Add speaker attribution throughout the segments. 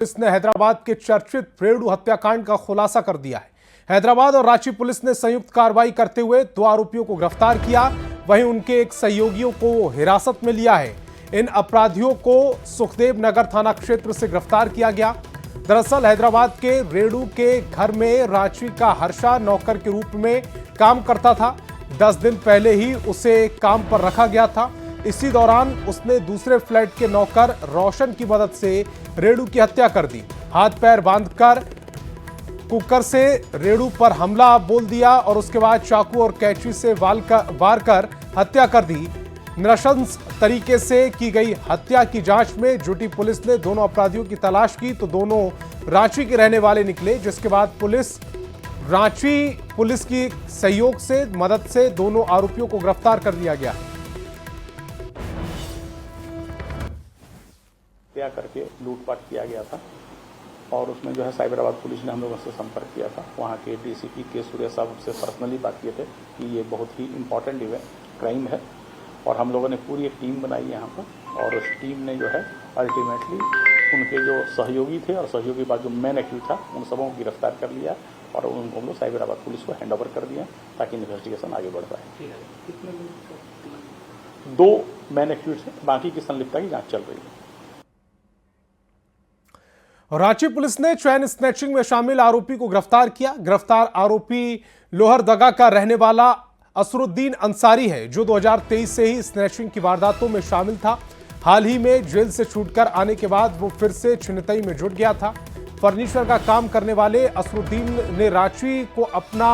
Speaker 1: Police ने हैदराबाद के चर्चित रेड़ू हत्याकांड का खुलासा कर दिया है। हैदराबाद और रांची पुलिस ने संयुक्त कार्रवाई करते हुए 2 आरोपियों को गिरफ्तार किया, वहीं उनके एक सहयोगियों को हिरासत में लिया है। इन अपराधियों को सुखदेव नगर थाना क्षेत्र से गिरफ्तार किया गया। दरअसल हैदराबाद के रेड़ू के घर में रांची का हर्षा नौकर के रूप में काम करता था। 10 दिन पहले ही उसे काम पर रखा गया था। इसी दौरान उसने दूसरे फ्लैट के नौकर रोशन की मदद से रेड़ू की हत्या कर दी। हाथ पैर बांधकर कुकर से रेड़ू पर हमला बोल दिया और उसके बाद चाकू और कैंची से वार कर हत्या कर दी। नृशंस तरीके से की गई हत्या की जांच में जुटी पुलिस ने दोनों अपराधियों की तलाश की तो दोनों रांची के रहने वाले निकले, जिसके बाद रांची पुलिस की सहयोग से मदद से दोनों आरोपियों को गिरफ्तार कर लिया गया।
Speaker 2: हत्या करके लूटपाट किया गया था और उसमें जो है साइबराबाद पुलिस ने हम लोगों से संपर्क किया था। वहाँ के डीसीपी के सूर्य साहब से पर्सनली बात किए थे कि ये बहुत ही इम्पोर्टेंट क्राइम है और हम लोगों ने पूरी एक टीम बनाई यहाँ पर और उस टीम ने जो है अल्टीमेटली उनके जो सहयोगी थे और सहयोगी बाद जो मेन एक्यूज था उन सबों को गिरफ्तार कर लिया और उनको हम लोग साइबराबाद पुलिस को हैंड ओवर कर दिया ताकि इन्वेस्टिगेशन आगे बढ़ पाए। 2 मेन एक्यूज थे, बाकी की संलिप्तता की जाँच चल रही है।
Speaker 1: रांची पुलिस ने चैन स्नैचिंग में शामिल आरोपी को गिरफ्तार किया। गिरफ्तार आरोपी लोहरदगा का रहने वाला असरुद्दीन अंसारी है, जो 2023 से ही स्नैचिंग की वारदातों में शामिल था। हाल ही में जेल से छूटकर आने के बाद वो फिर से छिनतई में जुट गया था। फर्नीचर का काम करने वाले असरुद्दीन ने रांची को अपना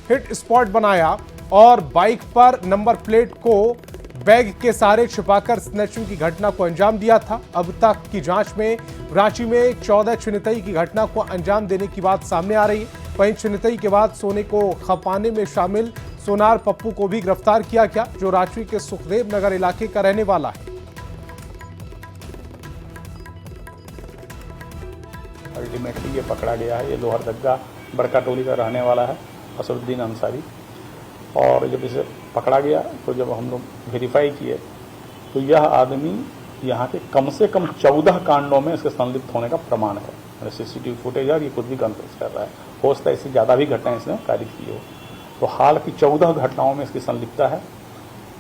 Speaker 1: हिट स्पॉट बनाया और बाइक पर नंबर प्लेट को बैग के सहारे छिपाकर स्नैचिंग की घटना को अंजाम दिया था। अब तक की जांच में रांची में 14 छिनतई की घटना को अंजाम देने की बात सामने आ रही है। वहीं छिनतई के बाद सोने को खपाने में शामिल सोनार पप्पू को भी गिरफ्तार किया गया, जो रांची के सुखदेव नगर इलाके का रहने वाला है।
Speaker 2: अल्टीमेटली ये पकड़ा गया है। ये लोहरदगा बड़का टोली का रहने वाला है असरुद्दीन अंसारी और जब इसे पकड़ा गया तो जब हम लोग वेरीफाई किए तो यह आदमी यहाँ के कम से कम 14 कांडों में इसके संलिप्त होने का प्रमाण है। सीसीटीवी फुटेज है, ये खुद भी कन्फेस कर रहा है। हो सकता है इससे ज़्यादा भी घटनाएं इसने कारित की हो। तो हाल की 14 घटनाओं में इसकी संलिप्तता है।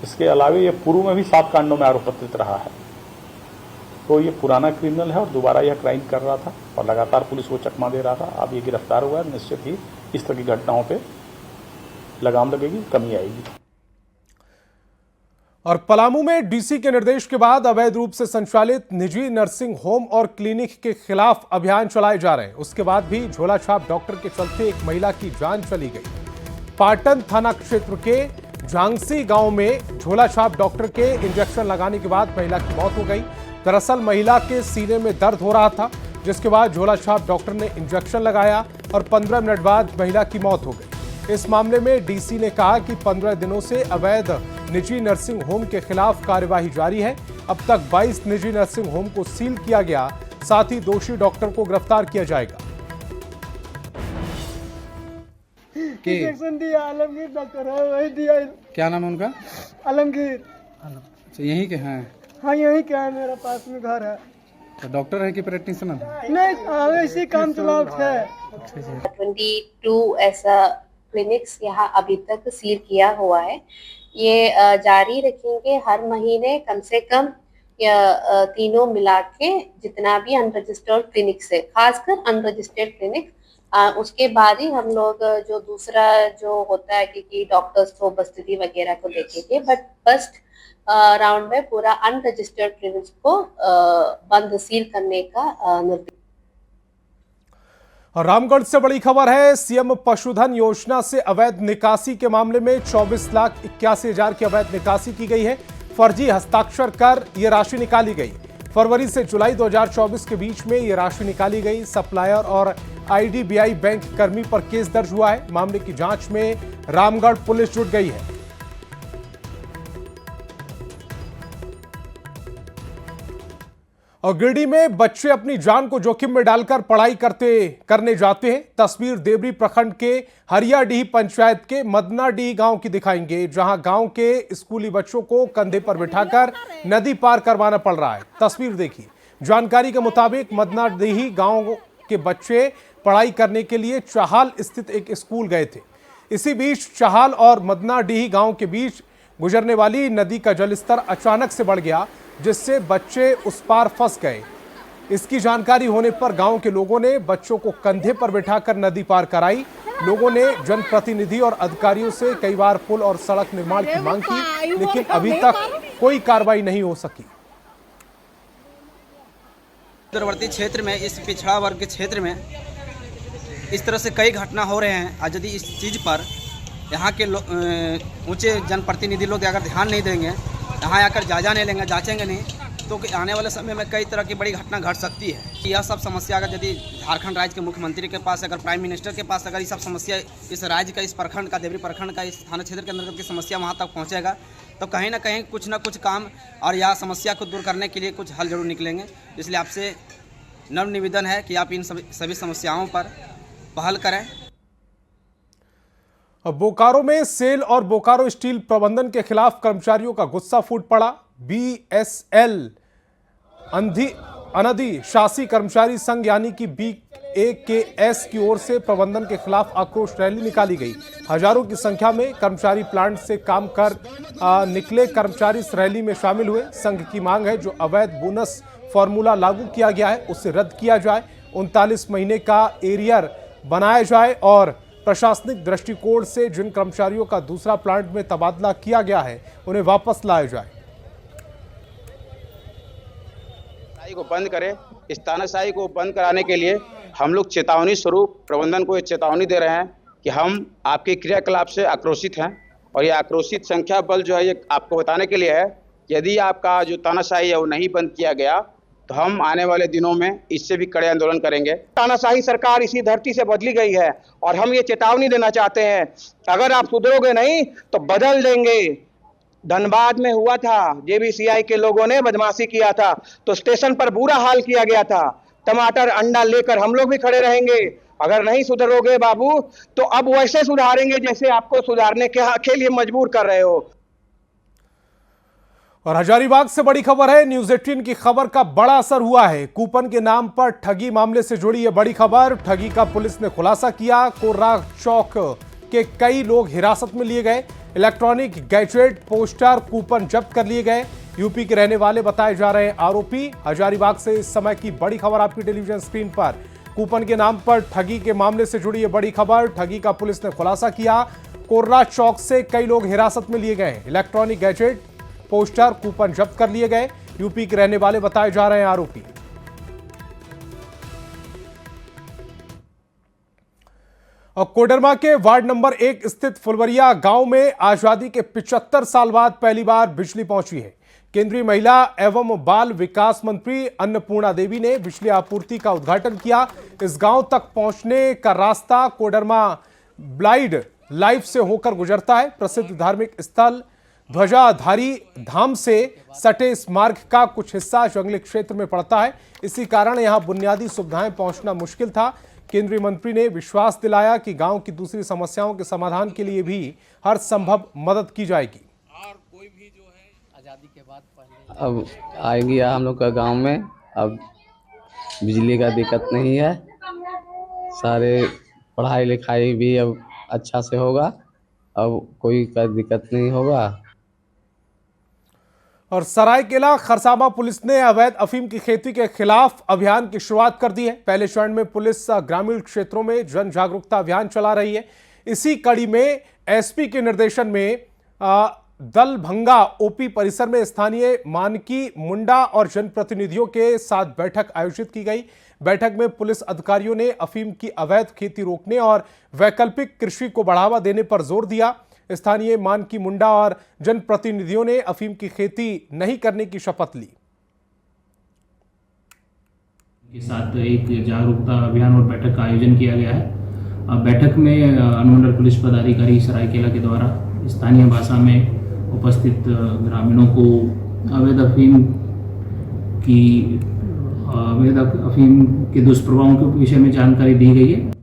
Speaker 2: इसके अलावा ये पूर्व में भी 7 कांडों में आरोपित रहा है। तो ये पुराना क्रिमिनल है और दोबारा यह क्राइम कर रहा था और लगातार पुलिस को चकमा दे रहा था। अब ये गिरफ्तार हुआ है, निश्चित ही इस तरह की घटनाओं पर लगाम लगेगी, कमी आएगी।
Speaker 1: और पलामू में डीसी के निर्देश के बाद अवैध रूप से संचालित निजी नर्सिंग होम और क्लिनिक के खिलाफ अभियान चलाए जा रहे हैं। उसके बाद भी झोला छाप डॉक्टर के चलते एक महिला की जान चली गई। पाटन थाना क्षेत्र के झांगसी गांव में झोला छाप डॉक्टर के इंजेक्शन लगाने के बाद महिला की मौत हो गई। दरअसल महिला के सीने में दर्द हो रहा था, जिसके बाद झोला छाप डॉक्टर ने इंजेक्शन लगाया और 15 मिनट बाद महिला की मौत हो गई। इस मामले में डीसी ने कहा कि 15 दिनों से अवैध निजी नर्सिंग होम के खिलाफ कार्यवाही जारी है। अब तक 22 निजी नर्सिंग होम को सील किया गया, साथ ही दोषी डॉक्टर को गिरफ्तार किया जाएगा।
Speaker 3: इंजेक्शन दिया आलमगीर डॉक्टर है, वही दिया।
Speaker 4: क्या नाम है उनका?
Speaker 3: आलमगीर।
Speaker 4: अच्छा, यहीं के हैं?
Speaker 3: हाँ, यहीं के है, मेरा पास में घर है।
Speaker 4: तो डॉक्टर है कि प्रैक्टिशनर?
Speaker 3: नहीं, इसी काम चलाओ है।
Speaker 5: 22 ऐसा क्लिनिक्स यहाँ अभी तक सील किया हुआ है। ये जारी रखेंगे हर महीने कम से कम तीनों मिला के जितना भी अनरजिस्टर्ड क्लिनिक्स है, खासकर अनरजिस्टर्ड क्लिनिक। उसके बाद ही हम लोग जो दूसरा जो होता है कि डॉक्टर्स को उपस्थिति वगैरह को देखेंगे, बट फर्स्ट राउंड में पूरा अनरजिस्टर्ड क्लिनिक्स को बंद सील करने का निर्देश।
Speaker 1: रामगढ़ से बड़ी खबर है। सीएम पशुधन योजना से अवैध निकासी के मामले में 24,81,000 की अवैध निकासी की गई है। फर्जी हस्ताक्षर कर यह राशि निकाली गई। फरवरी से जुलाई 2024 के बीच में यह राशि निकाली गई। सप्लायर और आईडीबीआई बैंक कर्मी पर केस दर्ज हुआ है। मामले की जांच में रामगढ़ पुलिस जुट गई है। और गिरिडीह में बच्चे अपनी जान को जोखिम में डालकर पढ़ाई करने जाते हैं। तस्वीर देवरी प्रखंड के हरियाडीह पंचायत के मदनाडीह गांव की दिखाएंगे, जहां गांव के स्कूली बच्चों को कंधे पर बिठाकर नदी पार करवाना पड़ रहा है। तस्वीर देखिए, जानकारी के मुताबिक मदनाडीही गांव के बच्चे पढ़ाई करने के लिए चाहाल स्थित एक स्कूल गए थे। इसी बीच चाहाल और मदनाडीही गांव के बीच गुजरने वाली नदी का जलस्तर अचानक से बढ़ गया, जिससे बच्चे उस पार फंस गए। इसकी जानकारी होने पर गांव के लोगों ने बच्चों को कंधे पर बिठाकर नदी पार कराई। लोगों ने जनप्रतिनिधि और अधिकारियों से कई बार पुल और सड़क निर्माण की मांग की, लेकिन अभी तक कोई कार्रवाई नहीं हो सकी।
Speaker 6: दूरवर्ती क्षेत्र में, इस पिछड़ा वर्ग के क्षेत्र में इस तरह से कई घटना हो रहे हैं। आज यदि इस चीज़ पर यहाँ के ऊंचे जनप्रतिनिधि लोग अगर ध्यान नहीं देंगे, यहाँ आकर जायजा नहीं लेंगे, जांचेंगे नहीं, तो आने वाले समय में कई तरह की बड़ी घटना घट सकती है। यह सब समस्या अगर यदि झारखंड राज्य के मुख्यमंत्री के पास, अगर प्राइम मिनिस्टर के पास अगर ये सब समस्या इस राज्य का, इस प्रखंड का, देवरी प्रखंड का, इस थाना क्षेत्र के अंतर्गत की समस्या वहाँ तक पहुँचेगा, तो कहीं ना कहीं कुछ ना कुछ काम और यह समस्या को दूर करने के लिए कुछ हल जरूर निकलेंगे। इसलिए आपसे नम्र निवेदन है कि आप इन सभी समस्याओं पर पहल करें।
Speaker 1: बोकारो में सेल और बोकारो स्टील प्रबंधन के खिलाफ कर्मचारियों का गुस्सा फूट पड़ा। BSL अनधी शासी कर्मचारी संघ यानी कि BAKS की ओर से प्रबंधन के खिलाफ आक्रोश रैली निकाली गई। हजारों की संख्या में कर्मचारी प्लांट से काम कर निकले कर्मचारी इस रैली में शामिल हुए। संघ की मांग है जो अवैध बोनस फॉर्मूला लागू किया गया है उसे रद्द किया जाए, 39 महीने का एरियर बनाया जाए और प्रशासनिक दृष्टिकोण से जिन कर्मचारियों का दूसरा प्लांट में तबादला किया गया है उन्हें वापस लाया जाए।
Speaker 7: को बंद करें। इस तानाशाही को बंद कराने के लिए हम लोग चेतावनी स्वरूप प्रबंधन को ये चेतावनी दे रहे हैं कि हम आपके क्रियाकलाप से आक्रोशित हैं और ये आक्रोशित संख्या बल जो है ये आपको बताने के लिए है। यदि आपका जो तानाशाही है वो नहीं बंद किया गया तो हम आने वाले दिनों में इससे भी कड़े आंदोलन करेंगे। तानाशाही सरकार इसी धरती से बदली गई है और हम ये चेतावनी देना चाहते हैं, अगर आप सुधरोगे नहीं तो बदल देंगे। धनबाद में हुआ था, JBCI के लोगों ने बदमाशी किया था तो स्टेशन पर बुरा हाल किया गया था। टमाटर अंडा लेकर हम लोग भी खड़े रहेंगे। अगर नहीं सुधरोगे बाबू तो अब वैसे सुधारेंगे जैसे आपको सुधारने के लिए मजबूर कर रहे हो।
Speaker 1: और हजारीबाग से बड़ी खबर है। न्यूज 18 की खबर का बड़ा असर हुआ है। कूपन के नाम पर ठगी मामले से जुड़ी यह बड़ी खबर। ठगी का पुलिस ने खुलासा किया। कोर्रा चौक के कई लोग हिरासत में लिए गए। इलेक्ट्रॉनिक गैजेट, पोस्टर, कूपन जब्त कर लिए गए। यूपी के रहने वाले बताए जा रहे हैं आरोपी। हजारीबाग से इस समय की बड़ी खबर आपकी टेलीविजन स्क्रीन पर। कूपन के नाम पर ठगी के मामले से जुड़ी यह बड़ी खबर। ठगी का पुलिस ने खुलासा किया। कोर्रा चौक से कई लोग हिरासत में लिए गए। इलेक्ट्रॉनिक गैजेट, पोस्टर, कूपन जब्त कर लिए गए। यूपी के रहने वाले बताए जा रहे हैं आरोपी। और कोडरमा के वार्ड नंबर 1 स्थित फुलवरिया गांव में आजादी के 75 साल बाद पहली बार बिजली पहुंची है। केंद्रीय महिला एवं बाल विकास मंत्री अन्नपूर्णा देवी ने बिजली आपूर्ति का उद्घाटन किया। इस गांव तक पहुंचने का रास्ता कोडरमा ब्लाइड लाइफ से होकर गुजरता है। प्रसिद्ध धार्मिक स्थल ध्वजाधारी धाम से सटे इस मार्ग का कुछ हिस्सा जंगली क्षेत्र में पड़ता है। इसी कारण यहां बुनियादी सुविधाएं पहुंचना मुश्किल था। केंद्रीय मंत्री ने विश्वास दिलाया कि गांव की दूसरी समस्याओं के समाधान के लिए भी हर संभव मदद की जाएगी।
Speaker 8: अब आएगी हम लोग का गांव में, अब बिजली का दिक्कत नहीं है। सारे पढ़ाई लिखाई भी अब अच्छा से होगा, अब कोई का दिक्कत नहीं होगा।
Speaker 1: और सरायकेला खरसावां पुलिस ने अवैध अफीम की खेती के खिलाफ अभियान की शुरुआत कर दी है। पहले चरण में पुलिस ग्रामीण क्षेत्रों में जन जागरूकता अभियान चला रही है। इसी कड़ी में एसपी के निर्देशन में दलभंगा ओपी परिसर में स्थानीय मानकी, मुंडा और जनप्रतिनिधियों के साथ बैठक आयोजित की गई। बैठक में पुलिस अधिकारियों ने अफीम की अवैध खेती रोकने और वैकल्पिक कृषि को बढ़ावा देने पर जोर दिया। स्थानीय मानकी, मुंडा और जनप्रतिनिधियों ने अफीम की खेती नहीं करने की शपथ ली।
Speaker 9: के साथ एक जागरूकता अभियान और बैठक का आयोजन किया गया है। बैठक में अनुमंडल पुलिस पदाधिकारी सरायकेला के द्वारा स्थानीय भाषा में उपस्थित ग्रामीणों को अवैध अफीम के दुष्प्रभावों के विषय में जानकारी दी गई है।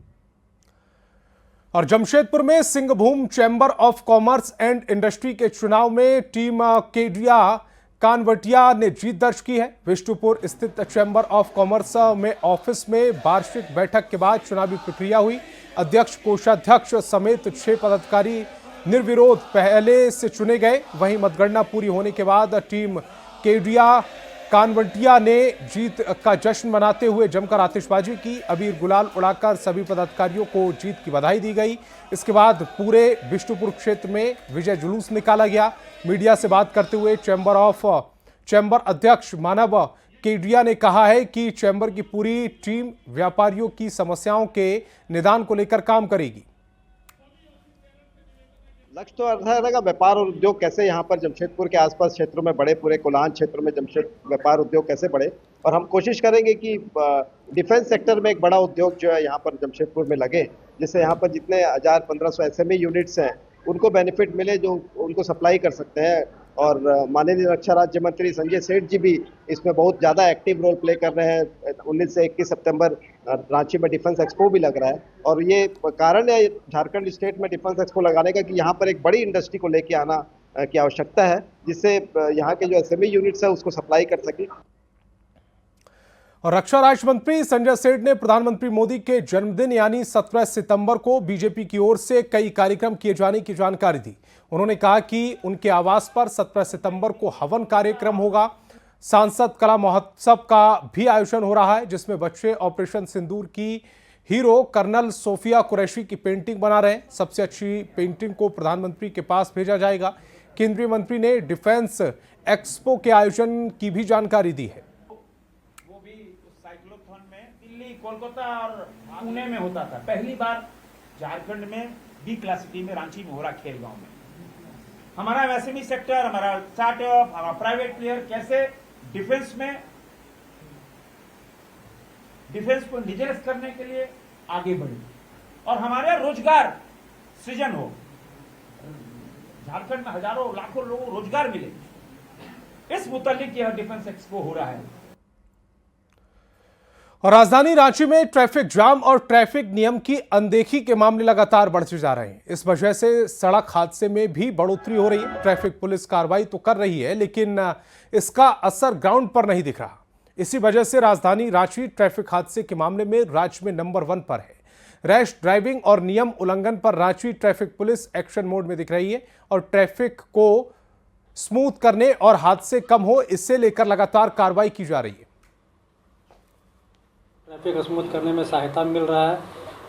Speaker 1: और जमशेदपुर में Singhbhum chamber of commerce and industry के चुनाव में टीम केडिया कानवटिया ने जीत दर्ज की है। विष्णुपुर स्थित चैम्बर ऑफ कॉमर्स में ऑफिस में वार्षिक बैठक के बाद चुनावी प्रक्रिया हुई। अध्यक्ष, कोषाध्यक्ष समेत 6 पदाधिकारी निर्विरोध पहले से चुने गए। वहीं मतगणना पूरी होने के बाद टीम केडिया कानवटिया ने जीत का जश्न मनाते हुए जमकर आतिशबाजी की। अबीर गुलाल उड़ाकर सभी पदाधिकारियों को जीत की बधाई दी गई। इसके बाद पूरे विष्णुपुर क्षेत्र में विजय जुलूस निकाला गया। मीडिया से बात करते हुए चैम्बर अध्यक्ष मानव केडिया ने कहा है कि चैम्बर की पूरी टीम व्यापारियों की समस्याओं के निदान को लेकर काम करेगी।
Speaker 10: लक्ष्य तो ऐसा रहेगा व्यापार और उद्योग कैसे यहाँ पर जमशेदपुर के आसपास क्षेत्रों में बढ़े, पूरे कोलान क्षेत्रों में व्यापार उद्योग कैसे बढ़े, और हम कोशिश करेंगे कि डिफेंस सेक्टर में एक बड़ा उद्योग जो है यहाँ पर जमशेदपुर में लगे, जिससे यहाँ पर जितने 1500 SME यूनिट्स हैं उनको बेनिफिट मिले, जो उनको सप्लाई कर सकते हैं। और माननीय रक्षा राज्य मंत्री संजय सेठ जी भी इसमें बहुत ज़्यादा एक्टिव रोल प्ले कर रहे हैं। 19 से 21 सितंबर रांची में डिफेंस एक्सपो भी लग रहा है, और ये कारण है झारखंड स्टेट में डिफेंस एक्सपो लगाने का कि यहाँ पर एक बड़ी इंडस्ट्री को लेके आना की आवश्यकता है, जिससे यहाँ के जो SME यूनिट्स है उसको सप्लाई कर सके।
Speaker 1: और रक्षा राज्य मंत्री संजय सेठ ने प्रधानमंत्री मोदी के जन्मदिन यानी 17 सितंबर को बीजेपी की ओर से कई कार्यक्रम किए जाने की जानकारी दी। उन्होंने कहा कि उनके आवास पर 17 सितंबर को हवन कार्यक्रम होगा। सांसद कला महोत्सव का भी आयोजन हो रहा है, जिसमें बच्चे ऑपरेशन सिंदूर की हीरो कर्नल सोफिया कुरैशी की पेंटिंग बना रहे हैं। सबसे अच्छी पेंटिंग को प्रधानमंत्री के पास भेजा जाएगा। केंद्रीय मंत्री ने डिफेंस एक्सपो के आयोजन की भी जानकारी दी है।
Speaker 11: कोलकाता और पुणे में होता था, पहली बार झारखंड में बी क्लास सिटी में रांची में हो रहा, खेलगांव में। हमारा एसएमई सेक्टर, हमारा स्टार्टअप, हमारा प्राइवेट प्लेयर कैसे डिफेंस को इंडिजिनस करने के लिए आगे बढ़े और हमारे रोजगार सृजन हो। झारखंड में हजारों लाखों लोगों को रोजगार मिले, इस मुतालिक यह डिफेंस एक्सपो हो रहा है।
Speaker 1: और राजधानी रांची में ट्रैफिक जाम और ट्रैफिक नियम की अनदेखी के मामले लगातार बढ़ते जा रहे हैं। इस वजह से सड़क हादसे में भी बढ़ोतरी हो रही है। ट्रैफिक पुलिस कार्रवाई तो कर रही है, लेकिन इसका असर ग्राउंड पर नहीं दिख रहा। इसी वजह से राजधानी रांची ट्रैफिक हादसे के मामले में राज्य में नंबर 1 पर है। रैश ड्राइविंग और नियम उल्लंघन पर Ranchi traffic police action mode में दिख रही है और ट्रैफिक को स्मूथ करने और हादसे कम हो, इससे लेकर लगातार कार्रवाई की जा रही है।
Speaker 12: ट्रैफिक स्मूथ करने में सहायता मिल रहा है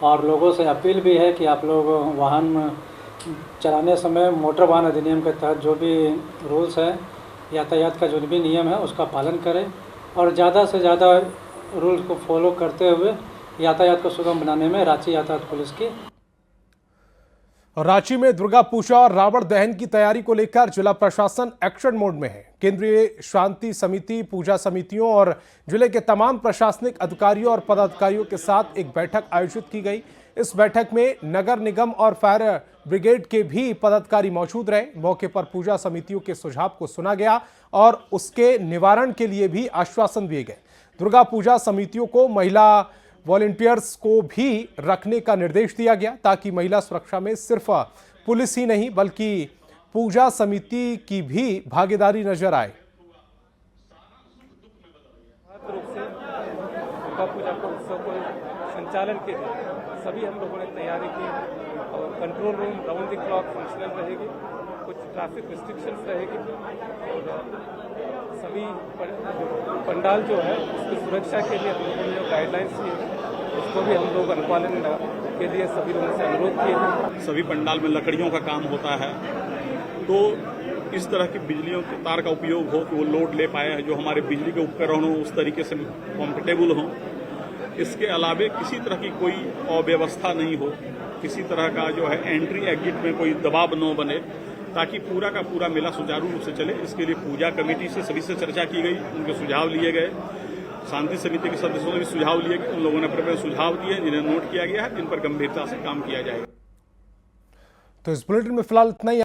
Speaker 12: और लोगों से अपील भी है कि आप लोग वाहन चलाने समय मोटर वाहन अधिनियम के तहत जो भी रूल्स हैं, यातायात का जो भी नियम है उसका पालन करें और ज़्यादा से ज़्यादा रूल्स को फॉलो करते हुए यातायात को सुगम बनाने में रांची यातायात पुलिस की।
Speaker 1: रांची में दुर्गा पूजा और रावण दहन की तैयारी को लेकर जिला प्रशासन एक्शन मोड में है। केंद्रीय शांति समिति, पूजा समितियों और जिले के तमाम प्रशासनिक अधिकारियों और पदाधिकारियों के साथ एक बैठक आयोजित की गई। इस बैठक में नगर निगम और फायर ब्रिगेड के भी पदाधिकारी मौजूद रहे। मौके पर पूजा समितियों के सुझाव को सुना गया और उसके निवारण के लिए भी आश्वासन दिए गए। दुर्गा पूजा समितियों को महिला वॉलंटियर्स को भी रखने का निर्देश दिया गया ताकि महिला सुरक्षा में सिर्फ पुलिस ही नहीं बल्कि पूजा समिति की भी भागीदारी नजर आए।
Speaker 13: दुर्गा पूजा को उत्सव को संचालन के लिए सभी हम लोगों ने तैयारी की और control room round the clock functional रहेगी, कुछ ट्रैफिक रिस्ट्रिक्शंस रहेगी और सभी पंडाल जो है उसकी सुरक्षा के लिए हम लोगों ने जो गाइडलाइंस दिए उसको भी हम लोग अनुपालन के लिए सभी लोगों से अनुरोध किए हैं।
Speaker 2: सभी पंडाल में लकड़ियों का काम होता है, तो इस तरह की बिजलियों के तार का उपयोग हो कि वो लोड ले पाए, जो हमारे बिजली के उपकरण हों उस तरीके से कॉम्फर्टेबल हों। इसके अलावे किसी तरह की कोई अव्यवस्था नहीं हो, किसी तरह का जो है एंट्री एग्जिट में कोई दबाव न बने, ताकि पूरा का पूरा मेला सुचारू रूप से चले। इसके लिए पूजा कमेटी से सभी से चर्चा की गई, उनके सुझाव लिए गए। शांति समिति के सदस्यों ने भी सुझाव लिए गए, उन लोगों ने अपने सुझाव दिए जिन्हें नोट किया गया है, जिन पर गंभीरता से काम किया जाएगा।
Speaker 1: तो इस बुलेटिन में फिलहाल इतना ही।